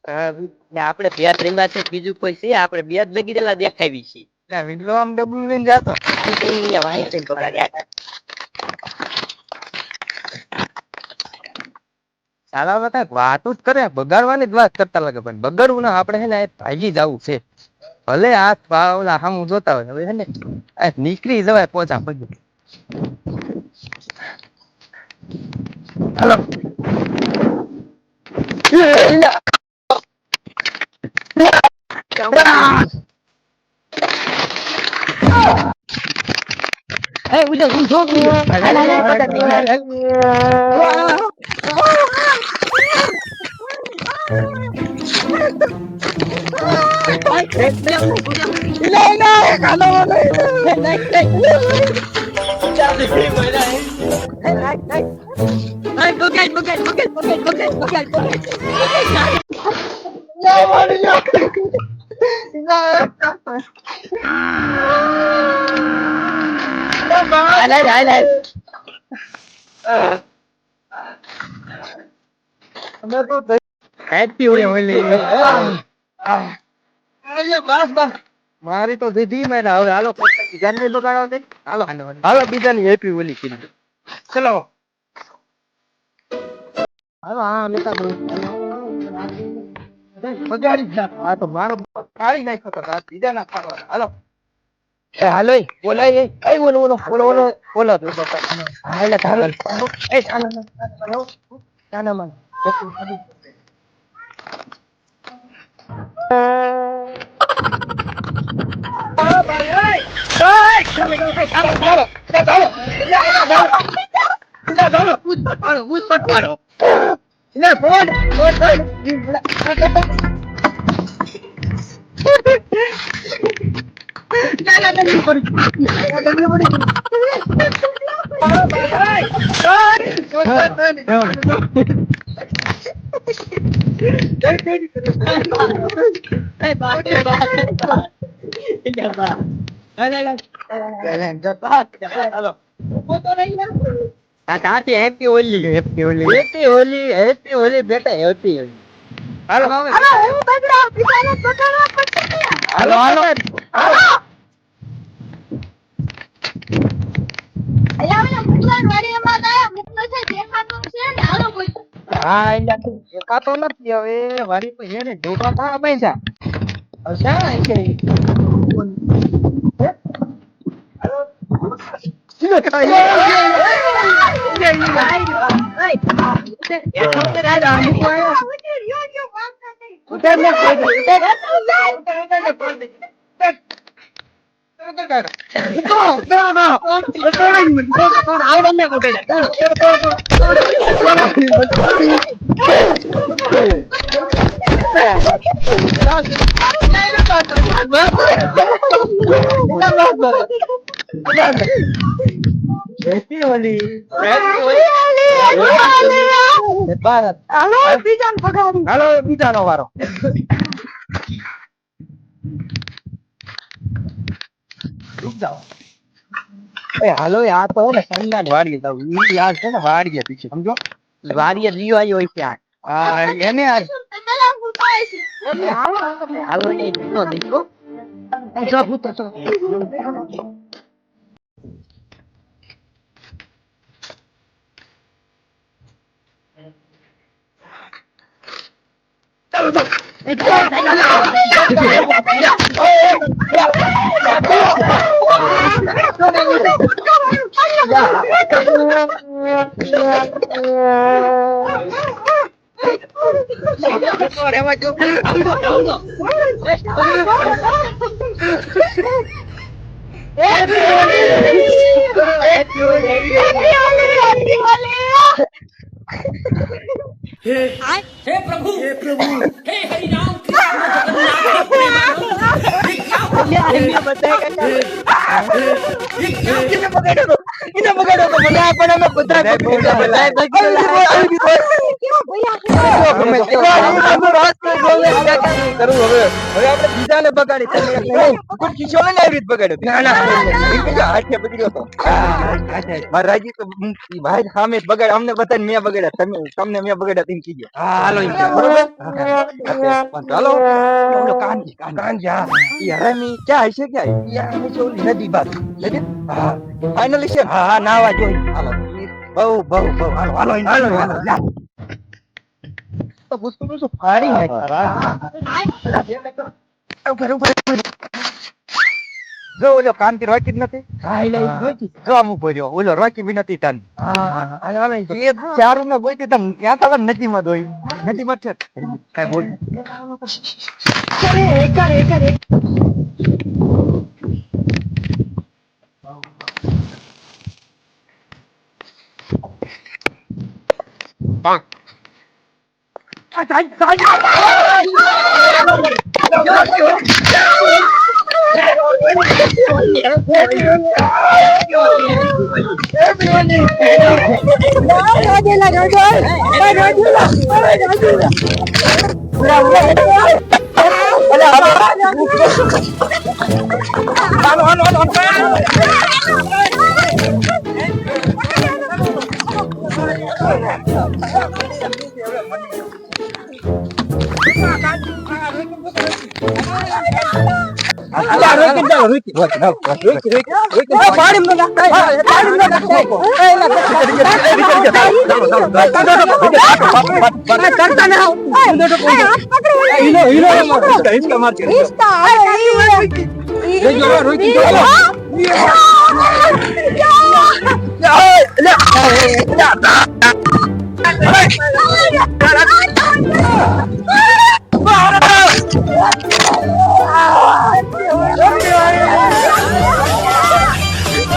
આપણે બે ત્રણ છે બીજું કોઈ છે આપણે બે જ ભેગી દેલા દેખાવી છે વિડલો આમ ડબલું લઈને જાતો સાલા બધા વાતો જ કરે બગાડવાની જ વાત કરતા લાગે પણ બગાડવું ના આપણે હે ને ભાગી જવું છે ભલે હાથ પાવલા સામું જોતા હોય હવે હે ને નીકળી જવાય પોચા પગી હાલો મારી તો દીધી મેં હવે હાલો જાનની દુકાન હાલો હાલો બીજાની હેપી ઓલી કીધું ચલો હાલો હા લેતા બગાડી જ નાખો આ તો મારો કાઢી નાખ્યો તો બીજા ના ખાવા હાલો એ હાલો બોલાય એ બોલો બોલો બોલો બોલો બોલો હાલે હાલો એ ચાના માં happy Holi happy Holi happy Holi happy Holi બેટા હેપી હોલી હાલો હાલો હાલો હા દેખાતો નથી હવે વારી તો એને જોતા થા પૈસા હાલો બીજાનો વારો હાલો આ તો ને સંદાન વાડી દઉં યાર છે ને વાડીએ પીછે સમજો વાડીએ જીવ આવ્યો હોય ત્યાં હા એને હાલો એ નો દીકો જો હું તો हे प्रभु हे हरि राम कृष्ण કરું હવે આપણે બીજાને બગાડી કોઈ ખીચો ને આવી રીત બગાડ્યો એ કીધું હાથે બગડ્યો તો મારા રાજી તો ઈ ભાઈ સામે જ બગાડ અમને બધાને મેં બગાડ્યા તમને મેં બગાડ્યા તેમ કીધું હાલો બરોબર હાલો ઓલો કાંજી ઈ હરામી ક્યાં હશે ક્યાં ઈ હરામી છે ઓલી નદી બાજુ નદી હા ફાઇનલી છે હા નાવા જોઈ હાલો બહુ હાલો તો પુષ્પ ફાડી નાખ જો ઓલો કાંતિ રોકી જ નથી હા એટલે રોકી જો આમ ઉભો રહ્યો ઓલો રોકી બી નથી તન એ ચારું ને બોલતી તમ ત્યાં તો નદી માં દોઈ નદી માં છે કઈ બોલ કરે પાંચ